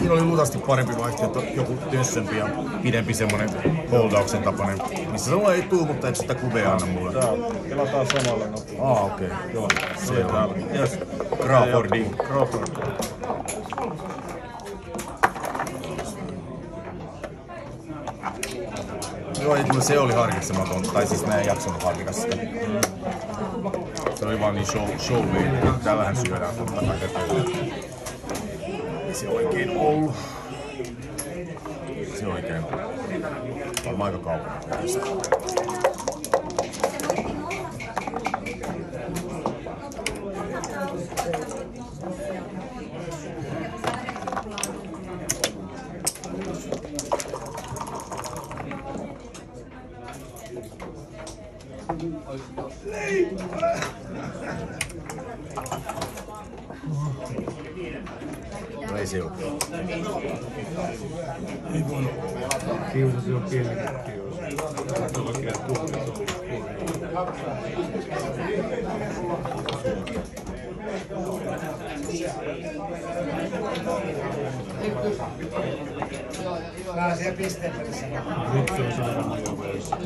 Siinä oli luultavasti parempi vaihtoehto, joku tössömpi ja pidempi semmonen holdauksen tapainen, missä sulla ei tuu, mutta et sitä kuvea anna mulle. Tää pelataan samalla nopeasti. Okei. Joo, Se oli täällä. Yes. Crawfordi. Crawford. Joo, ja kyllä se oli harkitsematon, tai siis mä en jaksanut harkita sitä. Se oli vaan niin show-made. Täällähän syödään totta kai terveellä. Ei se oikein ollut. Se oikein. Varmaan aika kaukana. No ei se ole. Ei voinut olla. Kiusasi on pienikin kiusasi. Tuollakin tuolla. Pääsee pisteelle. Nyt se on sairaan ajoveissa.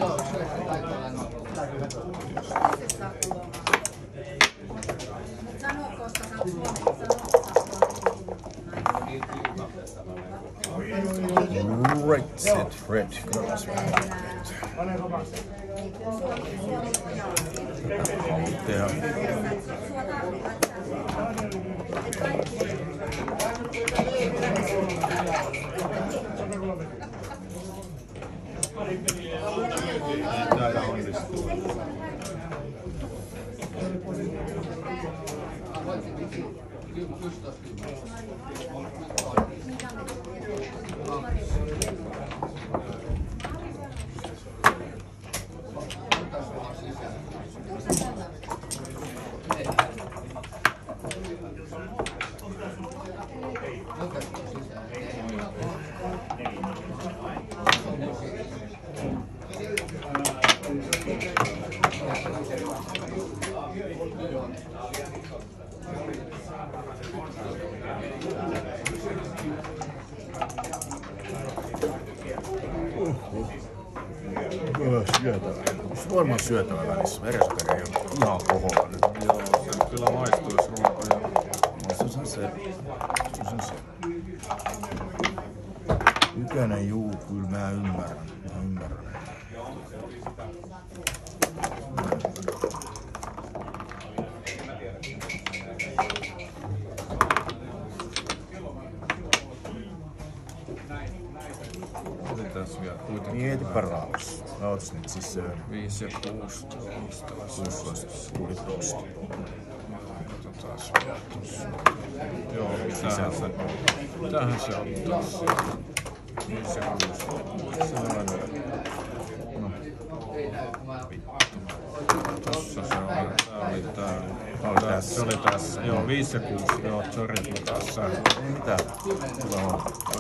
Right set, red cross. Haluat tehdä. Täällä onnistuu. Syötävä. Se varmaan syötävä välissä. Veresokeri ei ole ihan koholla nyt. Joo, se kyllä maistuisi ruokoja. Se se. Ykönen juu, kyllä mä ymmärrän. Otetaan vielä kuitenkin. Mietipä rauhassa. Ootas nyt siis 5 ja 16. 16. Katsotaan vielä tossa. Joo, mitähän se on tossa. 5 ja 16. No. Tossa se on. Tää oli Tää. Se oli tässä. Joo, 5 ja 6. Joo, sori, tässä. Mitä?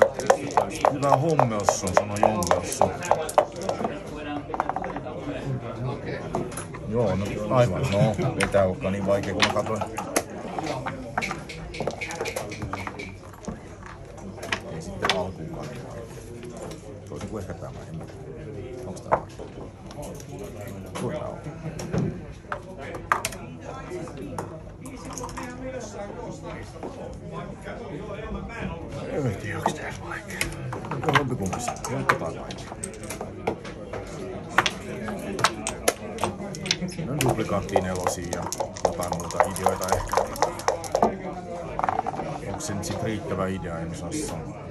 Oikeesti taisi. Hyvä hommeos on, sano jommeos on. Joo, no aivan. No, ei tää olekaan niin vaikea kuin mä katsoin. Ei sitten alkuunkaan. Toisin kuin ehkä tämä, en mä tiedä. Onks tää vaikea? Suoraan on. En tiedä, onks tää vaikea. Onko jompikumpi saa? Jatketaan vaikea. Siinä on duplikaattiin elosia ja jotain muuta ideoita ehkä. Onko se nyt sit riittävä idea, en osaa sanoa.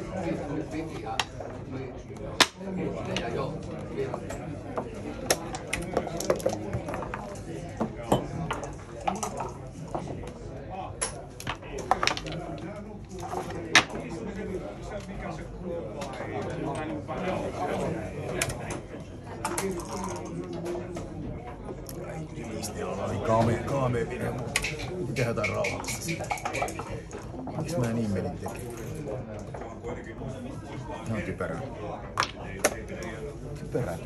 Kaamevinen, mutta tehdään jotain rauhallista. Miksi mä niin menin tekemään? Tää on typerää. Typerää.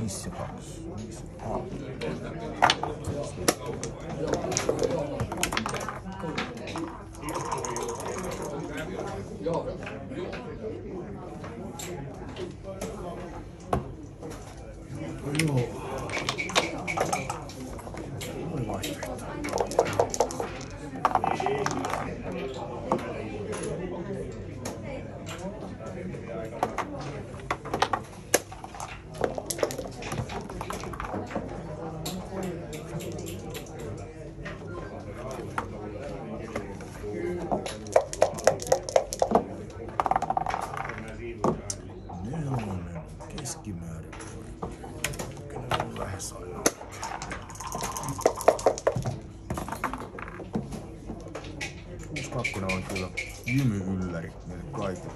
Missä kaksi? Joo. Oli vaihtoehto. Keskimäärin kyllä vähän saadaan. Kakkonen on kyllä jymyylläri meille kaikille.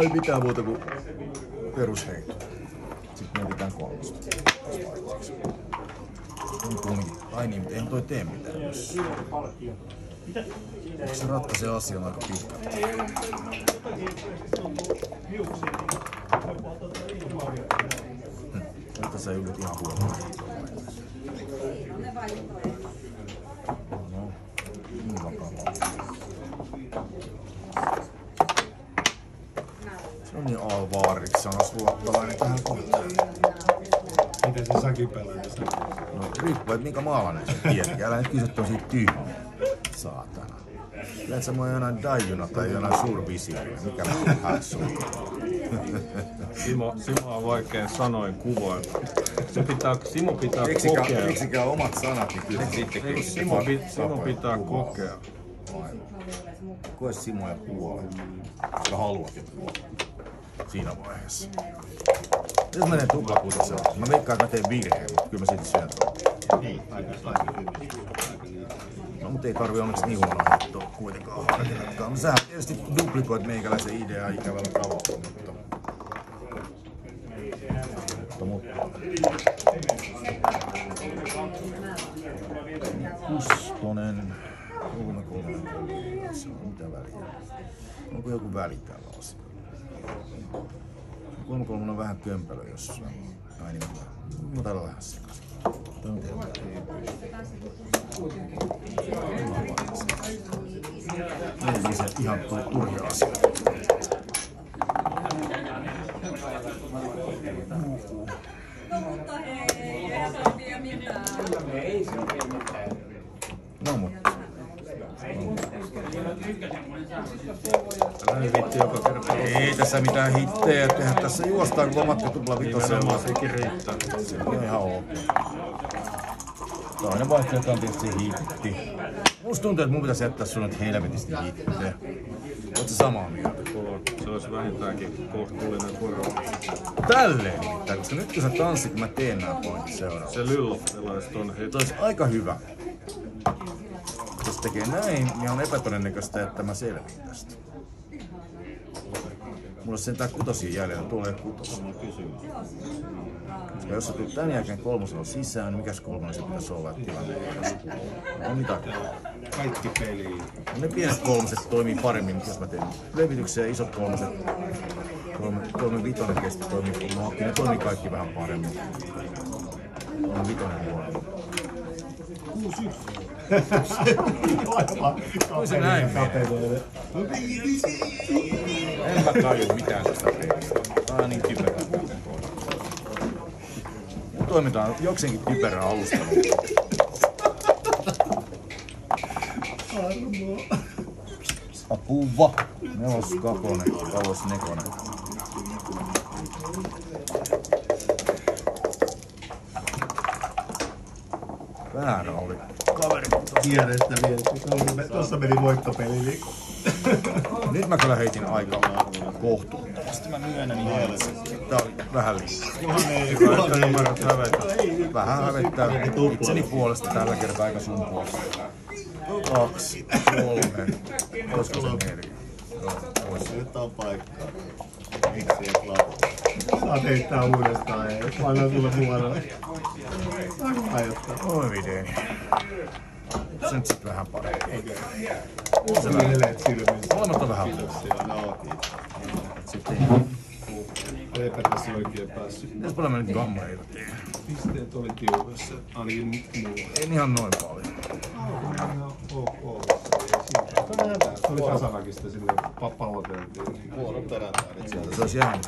Ei mitään muuta kuin perusheitto. Sitten mietitään kolmosta. Ai niin, mutta eihän toi tee mitään. Se ratkaisee asian aika pitkään. Nyt sä yhdet ihan huonoa. No, niin vakavaa. Se on niin alvaariksi, sanois ruottalainen tähän kohtaan. Miten se säkin pelaat sitä? No riippuu, että minkä maalainen se tiedät. Älä nyt kysy tosi tyhmä. Saatana. Lähet sä mua jonain Daijuna tai jonain suurvisioria. Mikä vähän sun? Simo on vaikea sanoin kuvoilla. Simo pitää kokea. Keksikää omat sanat, niin kyllä sittenkin. Simo pitää kokea. Koe Simo ja puoli. Sä haluat jo puoli. Siinä vaiheessa. Jos menee tuplakuutosella, mä veikkaan, että mä teen virheen, mutta kyllä mä silti syön tuon. No mut ei tarvi onneksi niin huonoa heittoa kuitenkaan harkitakaan. Sähän tietysti duplikoit meikäläisen ideaa ikävällä tavalla, mutta. Kustonen. 3-3. Se on mitä väliä. Onko joku väli tällä asialla? 3-3 on vähän kömpelö jossain. Ai niin, mä täällä vähän sekaisin. Ei se ihan turhia asioita. Mutta hei, ei se ole vielä mitään. Ei se ole vielä mitään. No mutta. Älä viitti joka kerta. Ei tässä mitään hittejä tehdä. Tässä juostaan kun lomattu tupla vitosella. Sekin riittää. Se on ihan ok. Toinen vaihtoehto on tietysti hitti. Musta tuntuu, että mun pitäisi jättää sun nyt helvetisti hittejä. Oot sä samaa mieltä? Se olisi vähintäänkin kohtuullinen korva. Tälleen nimittäin, koska nyt kun sä tanssit, mä teen nää pointit seuraavaksi. Se lyllottelais ton heti. Toi olisi aika hyvä. Jos tekee näin, niin on epätodennäköistä, että mä selviin tästä. Mulla on sentään kutosia jäljellä, tuolla ei kutosia. Koska jos sä tulet tän jälkeen kolmosella sisään, niin mikäs kolmonen se pitäisi olla, että tilanne ei edes kuulu. No mitä? Kaikki peliin. Ne pienet kolmoset toimii paremmin, mutta jos mä teen levityksen ja isot kolmoset, 3-5 kesti toimii, no ne toimii kaikki vähän paremmin. 3-5 huono. 6-1. Voi se näin menee. En mä tajua mitään tästä pelistä. Tää on niin typerää. Toimitaan jokseenkin typerää alusta. Apuva. Neloskakonen, nelosnekonen. Väärä oli kaveri. Tiedettä vielä. Tuossa meni voittopeli. Niin... Nyt mä kyllä heitin aika kohtuuttomasti. Mä myönnän ihan. Tää oli vähän liikaa. Vähän hävettää. Itseni puolesta tällä kertaa aika sun puolesta. 2, 3. Koska se 4. Nyt on paikkaa. Miksi ei klappu? Saat heittää uudestaan. Mä annan sulle muodon. Oi videeni. Se nyt sit vähän parempi. Se menee silmissä. Molemmat on vähän sitten. Eipä tässä oikein päässyt. Mitäs paljon mä nyt gammareita tein? Pisteet oli tiukassa. Ainakin mulla. En ihan noin paljon. Ok. Se oli tasanakin sitä silleen palloteltiin. Vuoron perään Se olisi jäänyt.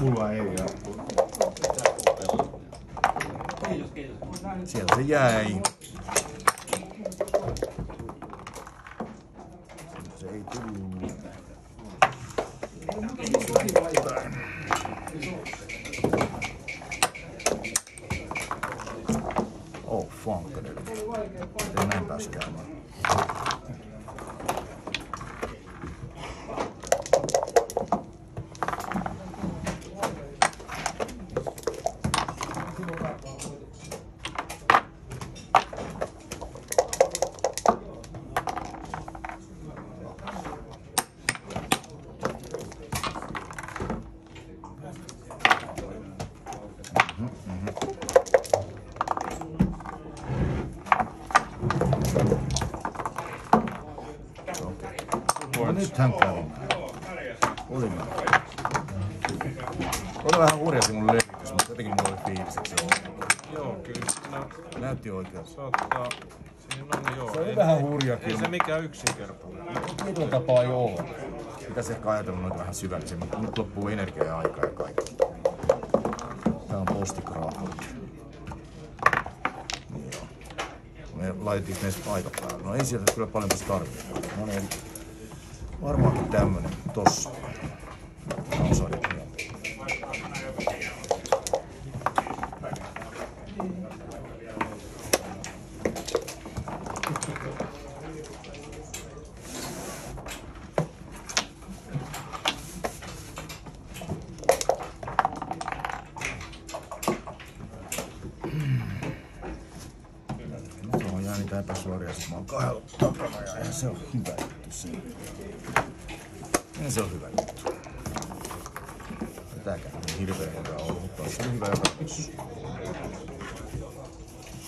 Mulla ei jää. Siellä se jäi. Se ei tullut. Oh, funkadeli. Ei näin pääs käymään. No nythän kävi. Oli mä. Oli vähän hurjasi mun levitys, mutta jotenkin mulla oli fiilis, että se on. Joo, kyllä. Näytti oikein. Saattaa. Siinä on joo. Se oli vähän hurja Ei kyllä. se mikään yksinkertainen. Tietyllä tapaa ei ole. Pitäisi ehkä ajatella noita vähän syvällisemmin. Nyt loppuu energia ja aika ja kaikki. Tää on postikraapoli. Niin joo. Me laitettiin näistä aika päälle. No ei sieltä kyllä paljon tässä tarvitse. No niin. Varmaankin tämmönen tossa. Tää on sarja. Tuohon jää niitä epäsuoria, sit mä oon kahdella takana ja eihän se oo hyvä juttu se. Eihän se oo hyvä juttu. Tääkään on hirveen hyvä ollut, mutta se on hyvä epätus.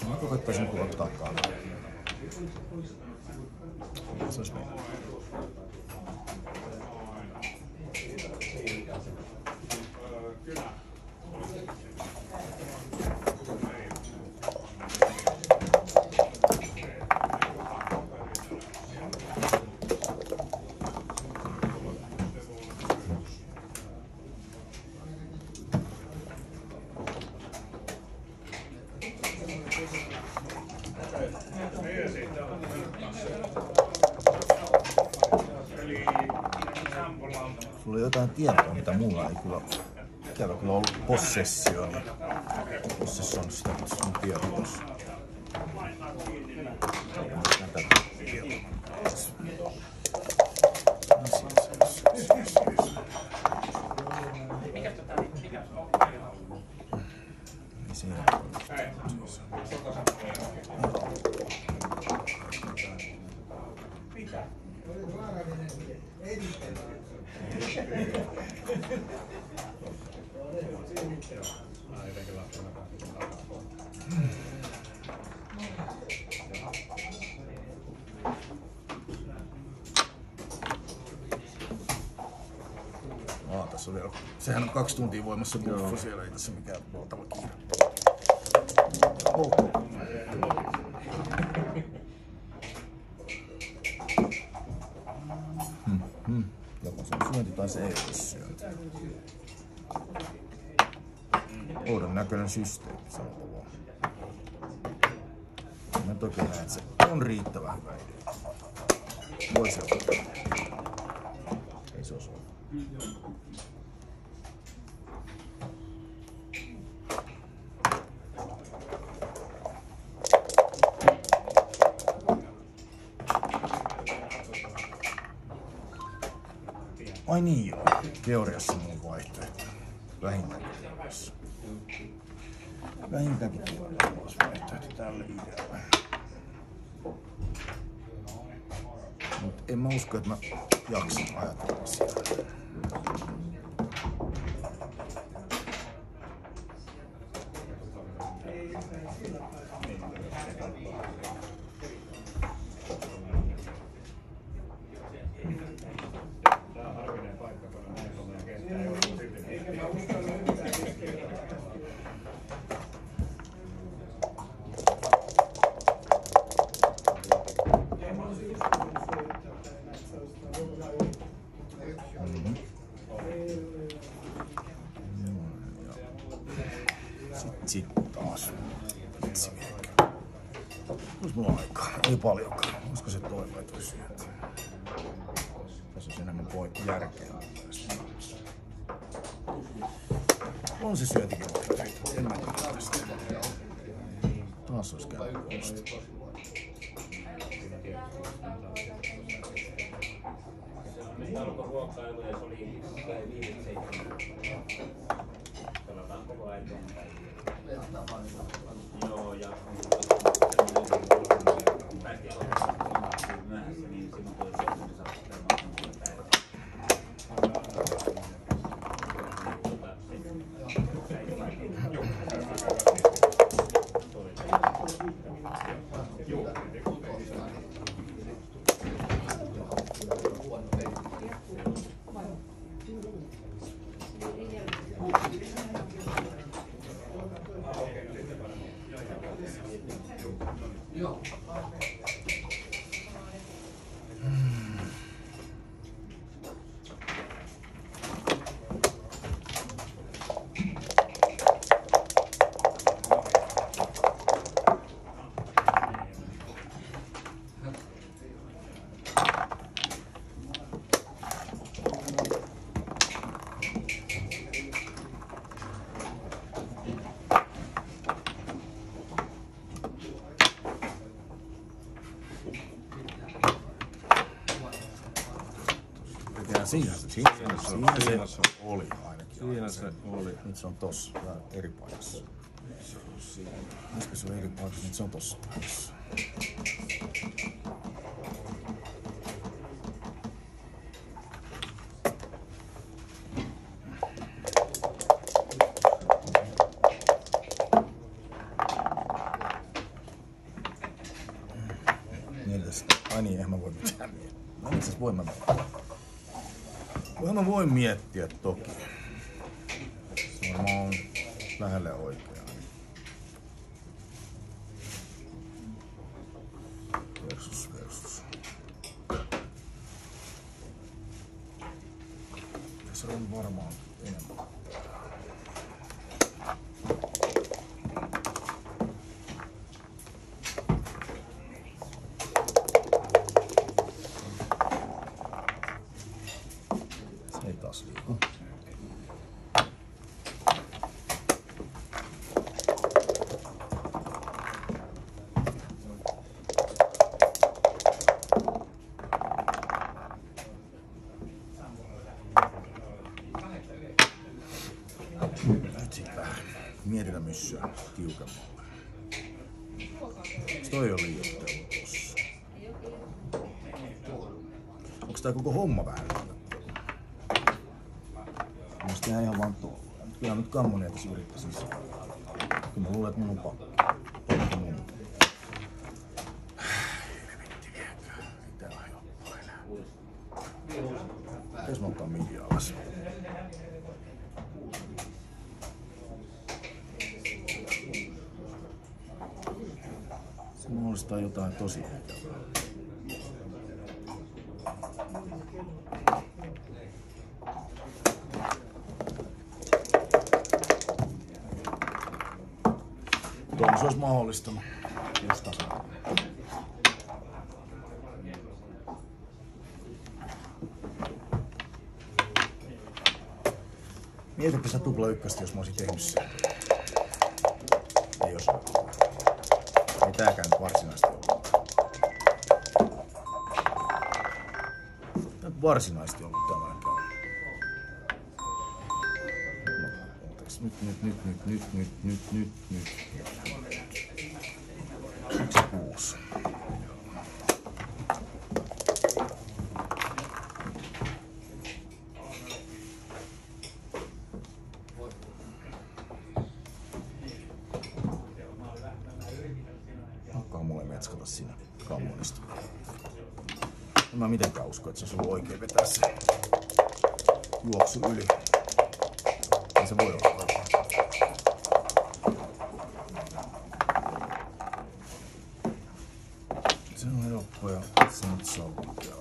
Mä kokettaisin kuva takana. Se ois mennyt. Sulla on jotain tietoa, mitä mulla ei kyllä. Ikävä kyllä ollut possessio, niin possession sitä sun tieto tossa. Tässä on vielä. Sehän on 2 tuntia voimassa buffa siellä, ei tässä mikään valtava kiire. Joko se on syönti tai se ei ole syönti. Oudon näköinen systeemi, sanoo vaan. toki näin, että se on riittävän hyvä. Voisi olla. Ei se osu. Ai niin joo. Teoriassa mun vaihtoehto. Vähintäänkin teoriassa. Vähintäänkin teoriassa olisi vaihtoehto tälle idealle. Mut en mä usko, että mä jaksan ajatella asiaa. Sitten taas. Olis mulla aikaa? Ei paljonkaan. Olisiko se toi vai toi syönti? Tässä on enemmän järkeä. On se syöntikin vaihtoehto. En mä tiedä tästä. Taas olis käynyt huonosti. Ruokailu ja se oli 5-7. Pelataan koko ajan eteenpäin. Joo, ja myöhässä, niin sinun toi syöminen saa sitten päivä. Siinä se oli ainakin. Siinä se oli. Nyt se on tossa, eri paikassa. Koska se on eri paikassa, nyt se on tossa paikassa. Ai niin, eihän mä voi mitään miettiä. No itse asiassa voin miettiä toki. Se varmaan on lähelle oikeaa. Versus. Tässä on varmaan enemmän. Ei taas liiku. Nyt sitten vähän mietitä myssyä tiukemmalle. Toi on liioittelu tossa. Onks tää koko homma vähän liioittelu? Mielestäni tehdään ihan vaan tuolla. Kyllä nyt kammonia tässä yrittäisin saada. Kyllä mä luulen, että mun on pakko. Pakko mun. Helvetti viekään. Ei täällä ole helppoa enää. Pitäis mä ottaa midi alas. Se mahdollistaa jotain tosi ikävää. Tuolla se olisi mahdollistanut just tasan. Mietipä sä tupla ykköstä, jos mä olisin tehnyt sen. Ei osaa. Ei tääkään nyt varsinaisesti ollut. Tää on varsinaisesti ollut tämäkään. Nyt. 1-6. Hakkaa mulle metskata siinä kammonista. En mä mitenkään usko, että se olisi ollut oikein vetää se juoksu yli. Ei se voi olla oikein. Se on helppo ja se nyt saa lukea.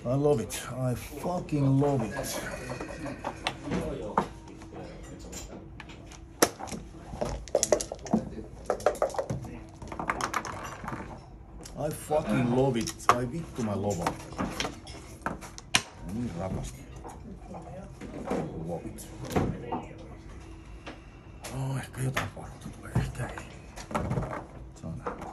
I love it. I fucking love it. I fucking love it. Ai vittu mä lovan. Niin rakastan. Love it. Oh, ehkä jotain paruuta tulee. Ehkä ei. Saa nähdä.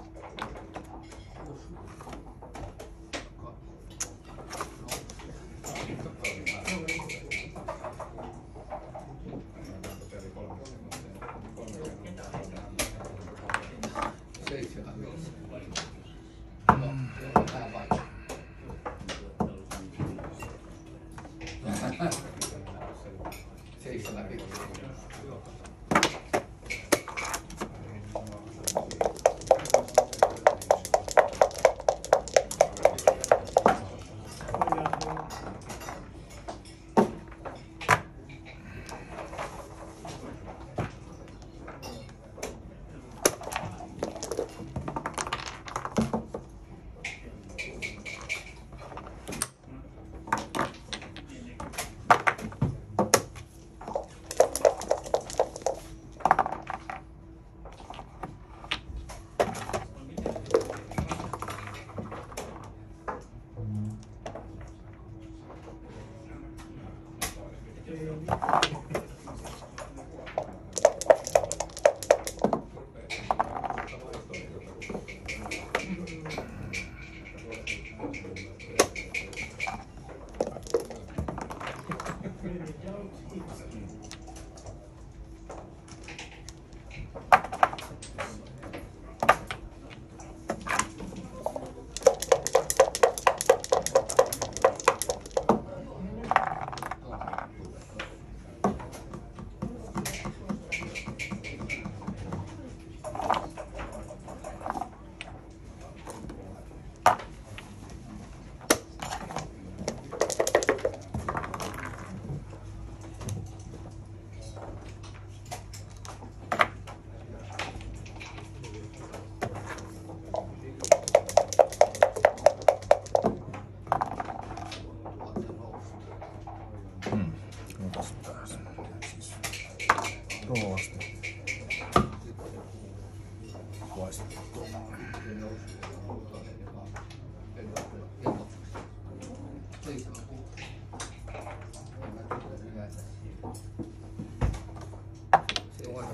Rovasti.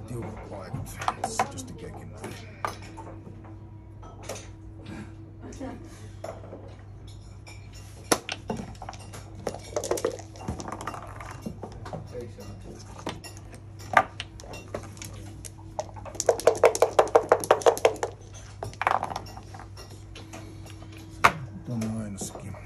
Tiukat paikat. Just tekeekin näin. Tuonne ainakin.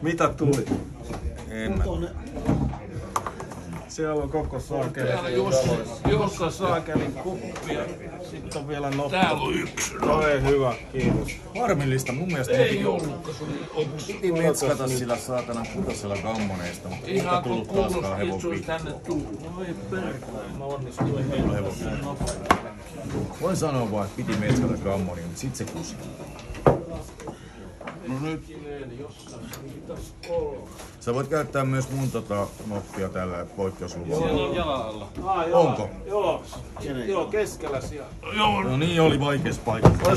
Mitä tuli? En mä. Siellä on koko saakeli. Jossa saakelin kuppia. Sitten on vielä notto. Täällä on yksi. Toi hyvä, kiitos. Harmillista mun mielestä. Piti metskata sillä saatana kutosella gammoneista, mutta ei tullut taaskaan hevon pikkuun. No ei perkele, mä onnistuin heillä. Voin sanoa vaan, että piti metskata gammonia, mutta sit se kusi. No nyt jossain pitäis olla. Sä voit käyttää myös mun noppia tällä poikkeusluvalla. Siellä on jalalla. Onko? Joo, keskellä siellä. No niin, oli vaikeassa paikassa.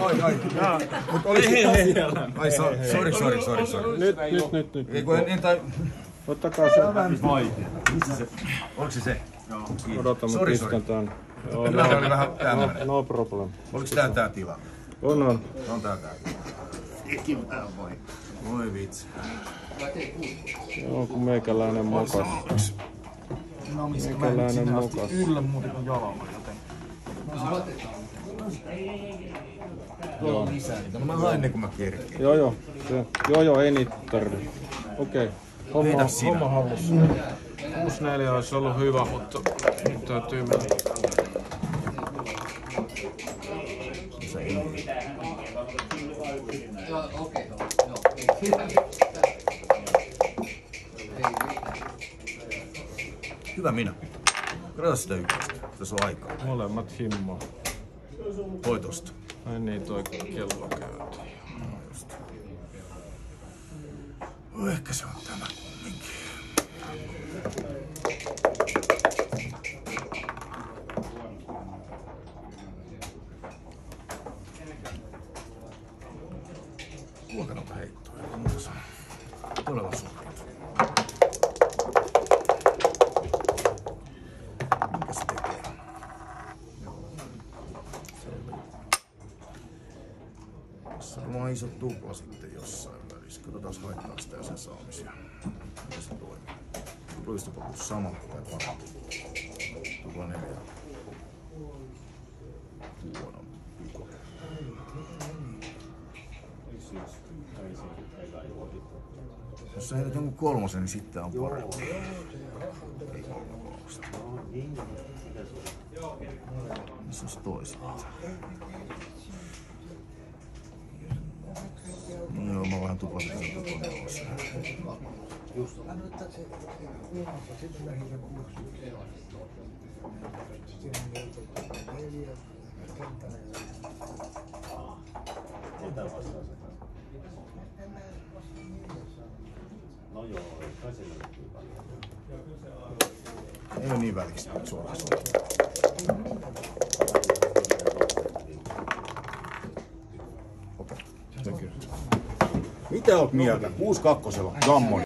Ai. Mut olis ai, sori. Nyt. Ei kun en tai... Ottakaa se. Vähän vaikea. Missä se? Oliko se? Joo. Odota, mä pistän tän. Tämä oli vähän tämmönen. No problem. Oliko tää tila? On. On tää tila. Sekin vähän vaikea. Voi vitsi. Joo, kun meikäläinen mokas. Meikäläinen mokas. Yllä muuten kuin jalalla joten. Joo. No mä haen ne kun mä kerkeen. Joo, ei niitä tarvi. Okei. Homma hallussa. 6-4 olisi ollut hyvä, mutta nyt täytyy mennä. Hyvä minä. Kerrota sitä ykköstä. Tässä on aikaa. Molemmat himmaa. Toi tosta. Ai niin, toi kello käytiin. Ehkä se on tämä kumminkin. Luokanoppa heittoa. Muuta sanoo. Todella sopii. Minkä se tekee? Tässä on vaan iso tupla sitten jossain välissä. Katsotaan haittaa sitä ja sen saamisia. Miten se toimii? Tuplista pakuttu sama tai parempi. Tupla 4. Huono piko. Jos sä heität jonkun kolmosen, niin sitten on parempi. Ei kolmosta. Missä olisi toiset? No joo, mä vähän tuplasin sen tuplanelossa. Ei ole niin väliksi suoraan. Okei. Mitä oot mieltä? 6-2 gammoni.